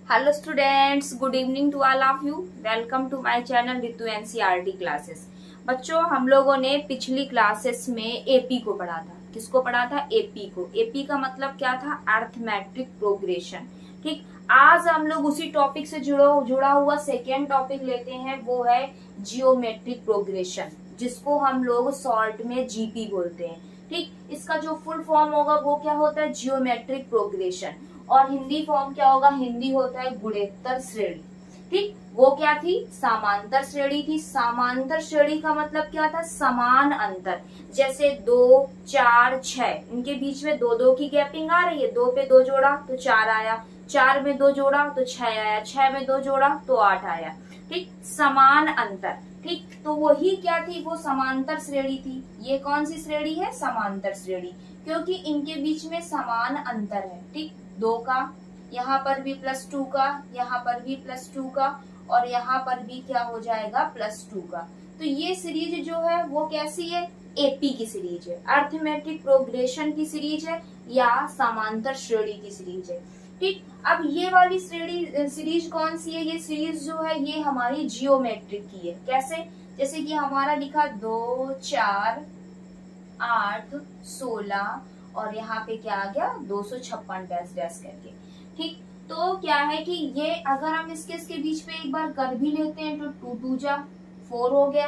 Hello students, good evening to all of you. Welcome to my channel Ritu NCERT classes. बच्चों, हम लोगों ने पिछली क्लासेस में एपी को पढ़ा था। किसको पढ़ा था? एपी को। एपी का मतलब क्या था? Arithmetic progression. ठीक, आज हम लोग उसी टॉपिक से जुड़ा हुआ सेकेंड टॉपिक लेते हैं, वो है जियोमेट्रिक प्रोग्रेशन, जिसको हम लोग शॉर्ट में जीपी बोलते हैं। ठीक, इसका जो फुल फॉर्म होगा वो क्या होता है? Geometric progression. और हिंदी फॉर्म क्या होगा? हिंदी होता है गुणोत्तर श्रेणी। ठीक, वो क्या थी? समांतर श्रेणी थी। समांतर श्रेणी का मतलब क्या था? समान अंतर। जैसे 2, 4, 6, इनके बीच में 2-2 की गैपिंग आ रही है। 2 पे 2 जोड़ा तो 4 आया, 4 में 2 जोड़ा तो 6 आया, 6 में 2 जोड़ा तो 8 आया। ठीक, समान अंतर। ठीक, तो वही क्या थी? वो समांतर श्रेणी थी। ये कौन सी श्रेणी है? समांतर श्रेणी, क्योंकि इनके बीच में समान अंतर है। ठीक, 2 का, यहाँ पर भी +2 का, यहाँ पर भी +2 का, और यहाँ पर भी क्या हो जाएगा? +2 का। तो ये सीरीज जो है वो कैसी है? एपी की सीरीज है, अर्थमेटिक प्रोग्रेशन की सीरीज है, या समांतर श्रेणी की सीरीज है। ठीक, अब ये वाली सीरीज कौन सी है? ये सीरीज जो है ये हमारी जियोमेट्रिक की है। कैसे? जैसे कि हमारा लिखा 2, 4, 8, 16, और यहाँ पे क्या आ गया? 256 डैश डैश करके। ठीक, तो क्या है कि ये अगर हम इसके बीच में एक बार कर भी लेते हैं तो 2 2 जा 4 हो गया।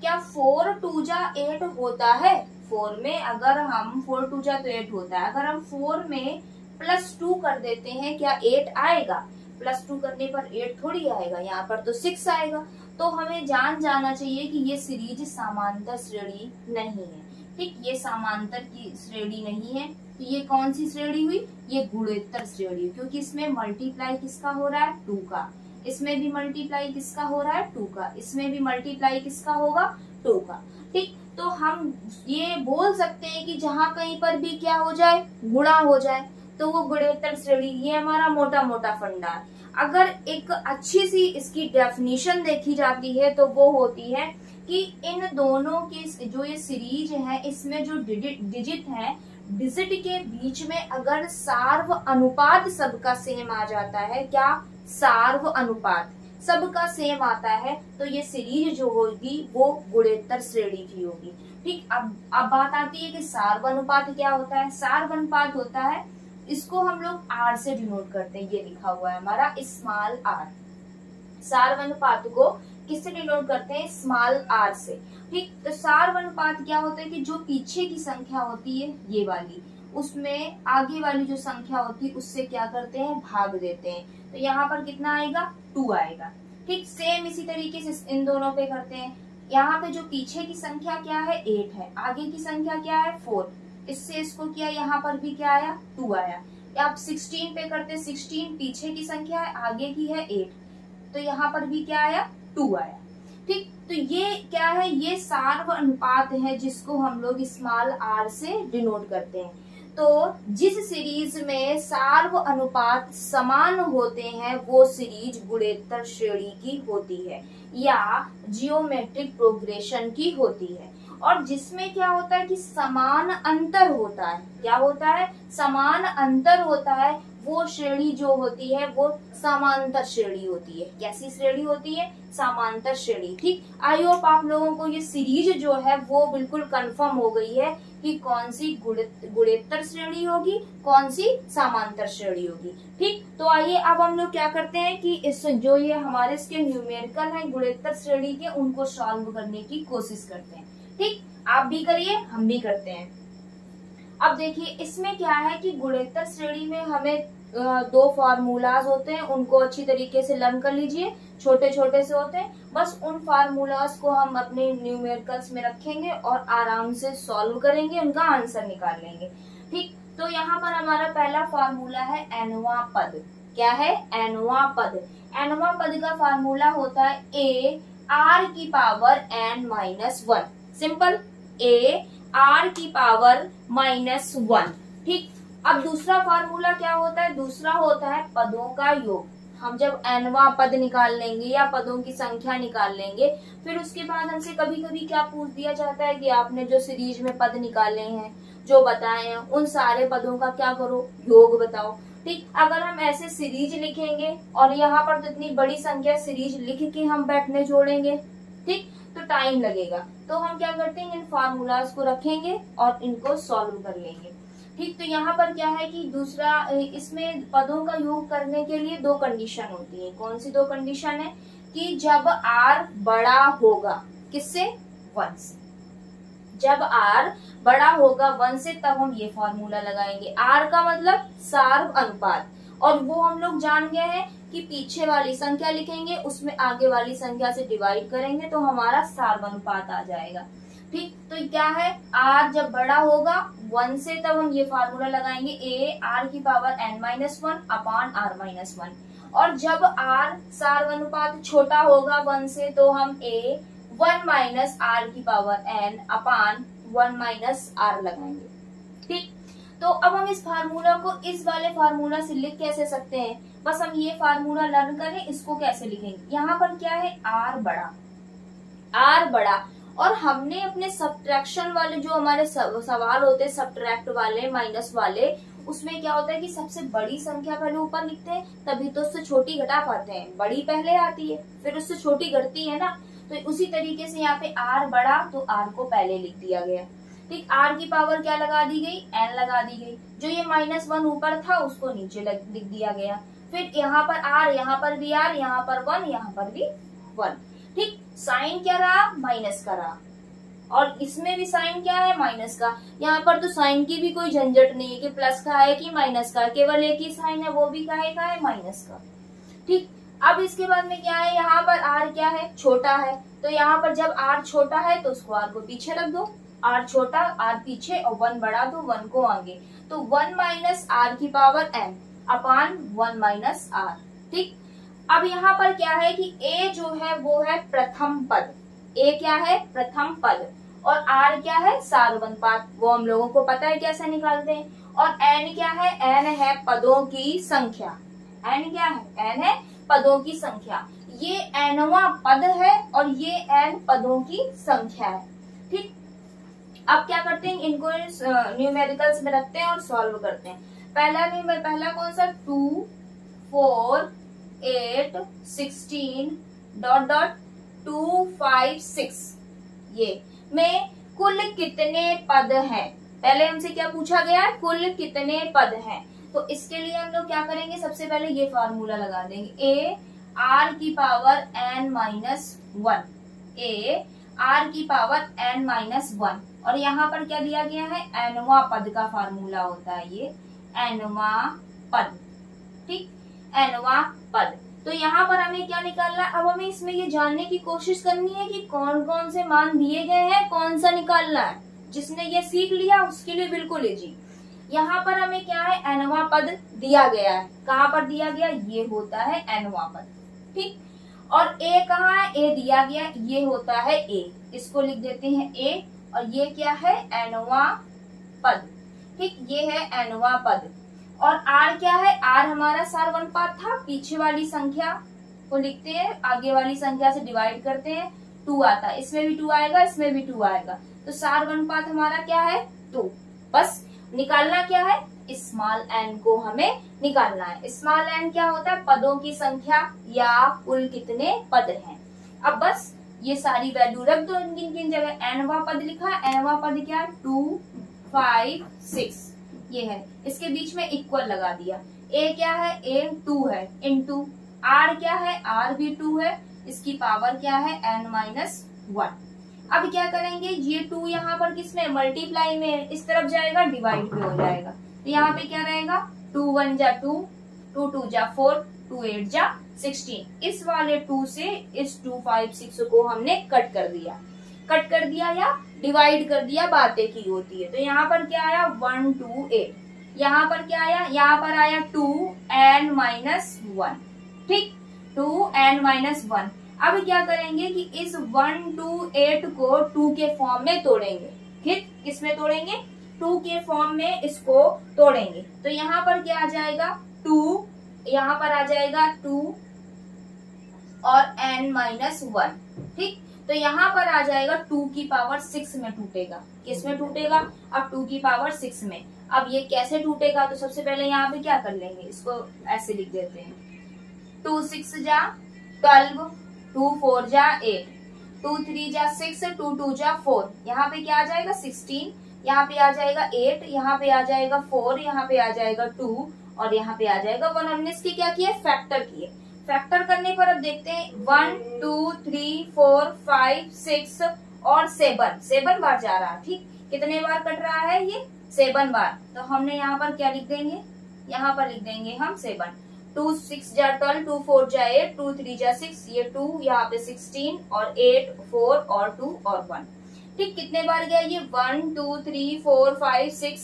क्या 4 2 जा 8 होता है? 4 में अगर हम 4 2 जा तो 8 होता है। अगर हम 4 में +2 कर देते हैं, क्या 8 आएगा? +2 करने पर 8 थोड़ी आएगा, यहाँ पर तो 6 आएगा। तो हमें जाना चाहिए कि ये सीरीज समांतर श्रेणी नहीं है। ठीक, ये समांतर की श्रेणी नहीं है। तो ये कौन सी श्रेणी हुई? ये गुणोत्तर श्रेणी, क्योंकि इसमें मल्टीप्लाई किसका हो रहा है? 2 का। इसमें भी मल्टीप्लाई किसका हो रहा है? 2 का। इसमें भी मल्टीप्लाई किसका होगा? 2 का। ठीक, तो हम ये बोल सकते हैं कि जहां कहीं पर भी क्या हो जाए? गुणा हो जाए तो वो गुणोत्तर श्रेणी। ये हमारा मोटा मोटा फंडा है। अगर एक अच्छी सी इसकी डेफिनेशन देखी जाती है तो वो होती है कि इन दोनों के जो ये सीरीज है, इसमें जो डिजिट है, डिजिट के बीच में अगर सार्व अनुपात सबका सेम आ जाता है, क्या? सार्व अनुपात सबका सेम आता है, तो ये सीरीज जो होगी वो गुणोत्तर श्रेणी की होगी। ठीक, अब बात आती है कि सार्व अनुपात क्या होता है? सार्व अनुपात होता है, इसको हम लोग आर से डिनोट करते हैं। ये लिखा हुआ है हमारा स्मॉल आर। सार्व अनुपात को किससे डिनोट करते हैं? स्मॉल आर से। ठीक, तो सार्व अनुपात क्या होता है कि जो पीछे की संख्या होती है ये वाली, उसमें आगे वाली जो संख्या होती है उससे क्या करते हैं? भाग देते हैं। तो यहाँ पर कितना आएगा? 2 आएगा। ठीक, सेम इसी तरीके से इन दोनों पे करते हैं। यहाँ पे जो पीछे की संख्या क्या है? 8 है। आगे की संख्या क्या है? 4। इससे इसको किया, यहाँ पर भी क्या आया? 2 आया। अब 16 पे करते, 16 पीछे की संख्या है, आगे की है 8, तो यहाँ पर भी क्या आया? 2 आया। ठीक, तो ये क्या है? ये सार्व अनुपात है, जिसको हम लोग स्मॉल आर से डिनोट करते हैं। तो जिस सीरीज में सार्व अनुपात समान होते हैं वो सीरीज गुणोत्तर श्रेणी की होती है, या जियोमेट्रिक प्रोग्रेशन की होती है। और जिसमें क्या होता है कि समान अंतर होता है। क्या होता है? समान अंतर होता है। वो श्रेणी जो होती है वो समांतर श्रेणी होती है। कैसी श्रेणी होती है? समांतर श्रेणी। ठीक, आई होप आप लोगों को ये सीरीज जो है वो बिल्कुल कंफर्म हो गई है कि कौन सी गुणोत्तर श्रेणी होगी, कौन सी समांतर श्रेणी होगी। ठीक, तो आइए अब हम लोग क्या करते हैं कि इस जो ये हमारे इसके न्यूमेरिकल है गुणोत्तर श्रेणी के, उनको सॉल्व करने की कोशिश करते हैं। ठीक, आप भी करिए, हम भी करते हैं। अब देखिए इसमें क्या है कि गुणोत्तर श्रेणी में हमें 2 फार्मूलाज होते हैं, उनको अच्छी तरीके से लर्न कर लीजिए। छोटे छोटे से होते हैं, बस उन फार्मूलाज को हम अपने न्यूमेरिकल्स में रखेंगे और आराम से सॉल्व करेंगे, उनका आंसर निकाल लेंगे। ठीक, तो यहाँ पर हमारा पहला फार्मूला है एनवा पद। क्या है? एनवा पद। एनवा पद का फार्मूला होता है a r की power n-1। Simple, a r की पावर -1। ठीक, अब दूसरा फार्मूला क्या होता है? दूसरा होता है पदों का योग। हम जब एनवा पद निकाल लेंगे या पदों की संख्या निकाल लेंगे, फिर उसके बाद हमसे कभी कभी क्या पूछ दिया जाता है कि आपने जो सीरीज में पद निकाले हैं, जो बताए हैं, उन सारे पदों का क्या करो? योग बताओ। ठीक, अगर हम ऐसे सीरीज लिखेंगे और यहाँ पर तो इतनी बड़ी संख्या सीरीज लिख के हम बैठने जोड़ेंगे, ठीक, तो टाइम लगेगा। तो हम क्या करते हैं, इन फार्मूलाज को रखेंगे और इनको सॉल्व कर लेंगे। ठीक, तो यहाँ पर क्या है कि दूसरा, इसमें पदों का योग करने के लिए दो कंडीशन होती है। कौन सी दो कंडीशन है? कि जब r बड़ा होगा किससे? 1 से। जब r बड़ा होगा 1 से तब हम ये फॉर्मूला लगाएंगे। r का मतलब सार्व अनुपात, और वो हम लोग जान गए हैं कि पीछे वाली संख्या लिखेंगे उसमें आगे वाली संख्या से डिवाइड करेंगे तो हमारा सार्व अनुपात आ जाएगा। ठीक, तो क्या है, r जब बड़ा होगा 1 से तब हम ये फार्मूला लगाएंगे, a r की पावर n-1 अपान r-1। और जब r सार्वनुपात छोटा होगा 1 से तो हम a 1 माइनस r की पावर n अपान 1 माइनस r लगाएंगे। ठीक, तो अब हम इस फार्मूला को इस वाले फार्मूला से लिख कैसे सकते हैं? बस हम ये फार्मूला लर्न करें, इसको कैसे लिखेंगे। यहाँ पर क्या है, r बड़ा, और हमने अपने सब्ट्रैक्शन वाले जो हमारे सवाल होते हैं सब्ट्रैक्ट वाले, माइनस वाले, उसमें क्या होता है कि सबसे बड़ी संख्या पहले ऊपर लिखते हैं, तभी तो उससे छोटी घटा पाते हैं। बड़ी पहले आती है फिर उससे छोटी घटती है ना, तो उसी तरीके से यहाँ पे r बड़ा, तो r को पहले लिख दिया गया। ठीक, r की पावर क्या लगा दी गई, n लगा दी गई। जो ये -1 ऊपर था उसको नीचे लिख दिया गया। फिर यहाँ पर r, यहाँ पर भी r, यहाँ पर 1, यहाँ पर भी 1। ठीक, साइन क्या रहा, माइनस का रहा, और इसमें भी साइन क्या है, माइनस का। यहाँ पर तो साइन की भी कोई झंझट नहीं है कि प्लस का है कि माइनस का, केवल एक ही साइन है, वो भी का है माइनस का। ठीक, अब इसके बाद में क्या है, यहाँ पर r क्या है, छोटा है, तो यहाँ पर जब r छोटा है तो उसको r को पीछे रख दो, r छोटा r पीछे और 1 बड़ा तो 1 को आगे, तो 1 माइनस r की पावर n अपान 1 माइनस r। ठीक, अब यहाँ पर क्या है कि a जो है वो है प्रथम पद, a क्या है, प्रथम पद, और r क्या है, सार्वनुपात, वो हम लोगों को पता है कैसे निकालते हैं। और n क्या है, n है पदों की संख्या, n क्या है, n है पदों की संख्या। ये nवां पद है और ये n पदों की संख्या है। ठीक, अब क्या करते हैं, इनको न्यूमेरिकल्स में रखते हैं और सॉल्व करते हैं। पहला कौन सा, 2 4 8 16 ... 2 5 6, ये में कुल कितने पद हैं। पहले हमसे क्या पूछा गया है, कुल कितने पद हैं। तो इसके लिए हम लोग क्या करेंगे, सबसे पहले ये फार्मूला लगा देंगे, a r की पावर n-1, a r की पावर n-1, और यहाँ पर क्या दिया गया है, nवां पद का फार्मूला होता है ये nवां पद। ठीक, nवां पद। तो यहाँ पर हमें क्या निकालना है, अब हमें इसमें ये जानने की कोशिश करनी है कि कौन कौन से मान दिए गए हैं, कौन सा निकालना है। जिसने ये सीख लिया उसके लिए बिल्कुल इजी। यहाँ पर हमें क्या है, nवां पद दिया गया है। कहाँ पर दिया गया, ये होता है nवां पद। ठीक, और a कहाँ है, a दिया गया, ये होता है a, इसको लिख देते हैं a, और ये क्या है, nवां पद। ठीक, ये है nवां पद। और r क्या है, r हमारा सार्वनुपात था, पीछे वाली संख्या को लिखते हैं, आगे वाली संख्या से डिवाइड करते हैं, 2 आता है, इसमें भी 2 आएगा, इसमें भी 2 आएगा, तो सार्वनुपात हमारा क्या है, 2। बस निकालना क्या है, स्मॉल n को हमें निकालना है। स्मॉल n क्या होता है, पदों की संख्या या कुल कितने पद हैं। अब बस ये सारी वैल्यू रख दो किन किन जगह। nवां पद लिखा है, nवां पद क्या है, 2 5 6, ये है, इसके बीच में इक्वल लगा दिया। a क्या है, a 2 है, इनटू r क्या है, r भी 2 है, इसकी पावर क्या है, n-1। अब क्या करेंगे, ये 2 यहाँ पर किसमें, मल्टीप्लाई में, इस तरफ जाएगा, डिवाइड पे हो जाएगा, तो यहाँ पे क्या रहेगा, 2 1 जा 2, 2 2 जा 4, 2 8 जा 16। इस वाले 2 से इस 2 5 6 को हमने कट कर दिया या डिवाइड कर दिया, बातें की होती है। तो यहाँ पर क्या आया, 1 2 8, यहाँ पर क्या आया, यहाँ पर आया 2n-1। ठीक, 2n-1। अब क्या करेंगे कि इस 1 2 8 को 2 के फॉर्म में तोड़ेंगे। ठीक, किसमें तोड़ेंगे, 2 के फॉर्म में इसको तोड़ेंगे। तो यहाँ पर क्या आ जाएगा, 2, यहाँ पर आ जाएगा 2 और n-1। ठीक, तो यहाँ पर आ जाएगा 2 की पावर 6 में टूटेगा, किस में टूटेगा, अब 2 की पावर 6 में। अब ये कैसे टूटेगा, तो सबसे पहले यहाँ पे क्या कर लेंगे, इसको ऐसे लिख देते हैं, 2 6 जा 12, 2 4 जा 8, 2 3 जा 6, 2 2 जा 4, यहाँ पे क्या आ जाएगा 16, यहाँ पे आ जाएगा 8, यहाँ पे आ जाएगा 4, यहाँ पे आ जाएगा 2 और यहाँ पे आ जाएगा 1। हमने इसके क्या किया, फैक्टर किए। फैक्टर करने पर अब देखते हैं 1 2 3 4 5 6 और 7 बार जा रहा है। ठीक, कितने बार कट रहा है ये, 7 बार। तो हमने यहाँ पर क्या लिख देंगे, यहाँ पर लिख देंगे हम 7। 2 6 जा 12, 2 4 जा 8, 2 3 जा 6, ये 2 यहाँ पे 16 और 8 4 और 2 और 1। ठीक, कितने बार गया ये, 1 2 3 4 5 6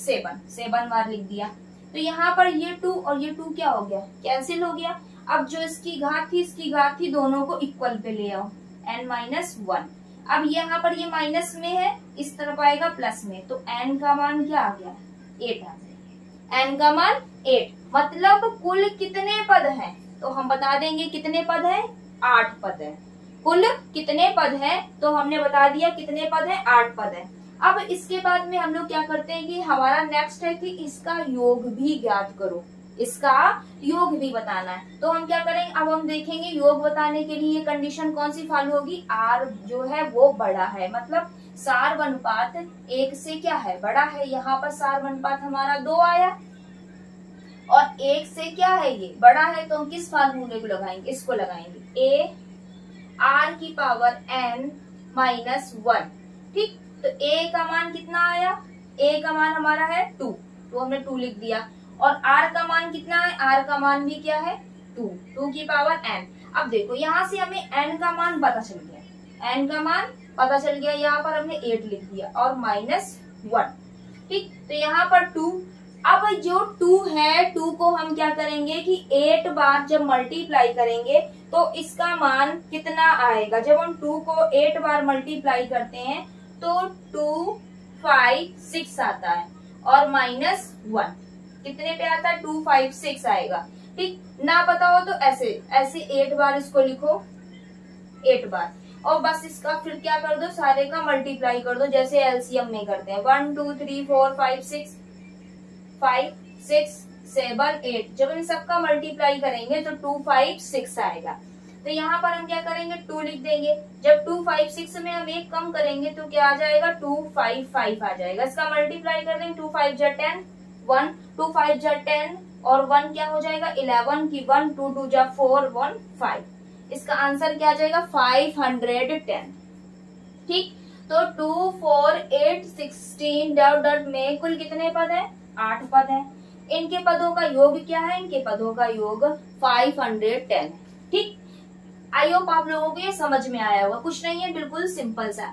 7 बार लिख दिया। तो यहाँ पर ये 2 और ये 2 क्या हो गया, कैंसिल हो गया। अब जो इसकी घात थी इसकी घात थी, दोनों को इक्वल पे ले आओ, n-1। अब यहाँ पर ये माइनस में है, इस तरफ आएगा प्लस में, तो n का मान क्या आ गया, 8 आ गया। n का मान 8, मतलब कुल कितने पद हैं, तो हम बता देंगे कितने पद हैं, 8 पद है। कुल कितने पद हैं, तो हमने बता दिया कितने पद हैं, 8 पद है। अब इसके बाद में हम लोग क्या करते हैं कि हमारा नेक्स्ट है कि इसका योग भी ज्ञात करो, इसका योग भी बताना है। तो हम क्या करेंगे, अब हम देखेंगे योग बताने के लिए कंडीशन कौन सी फॉलो होगी, r जो है वो बड़ा है, मतलब सार अनुपात 1 से क्या है, बड़ा है। यहाँ पर सार अनुपात हमारा 2 आया और 1 से क्या है, ये बड़ा है, तो हम किस फार्मूले को लगाएंगे, इसको लगाएंगे, a r की पावर n-1। ठीक, तो a का मान कितना आया, a का मान हमारा है 2, तो हमने 2 लिख दिया। और r का मान कितना है, r का मान भी क्या है 2 की पावर n। अब देखो यहाँ से हमें n का मान पता चल गया, n का मान पता चल गया, यहाँ पर हमने 8 लिख दिया और -1। ठीक, तो यहाँ पर 2। अब जो 2 है, 2 को हम क्या करेंगे कि 8 बार जब मल्टीप्लाई करेंगे तो इसका मान कितना आएगा। जब हम 2 को 8 बार मल्टीप्लाई करते हैं तो 2 5 6 आता है और -1 कितने पे आता है, 2 5 6 आएगा। ठीक, ना पता हो तो ऐसे ऐसे 8 बार इसको लिखो, 8 बार, और बस इसका फिर क्या कर दो, सारे का मल्टीप्लाई कर दो, जैसे एलसीएम में करते हैं, 1 2 3 4 5 6 7 8। जब इन सबका मल्टीप्लाई करेंगे तो 2 5 6 आएगा। तो यहाँ पर हम क्या करेंगे, 2 लिख देंगे। जब 2 5 6 में हम 1 कम करेंगे तो क्या आ जाएगा, 2 5 5 आ जाएगा। इसका मल्टीप्लाई कर देंगे, 2 5 जा 10 1, 2 5 जा 10 और 1 क्या हो जाएगा 11 की 1, 2 2 जा 4 1 5। इसका आंसर क्या आ जाएगा 510। ठीक, तो 2 4 8 16 डॉट डॉट में कुल कितने पद है, 8 पद है। इनके पदों का योग क्या है, इनके पदों का योग 510। ठीक, आई होप आप लोगों को ये समझ में आया होगा, कुछ नहीं है, बिल्कुल सिंपल सा।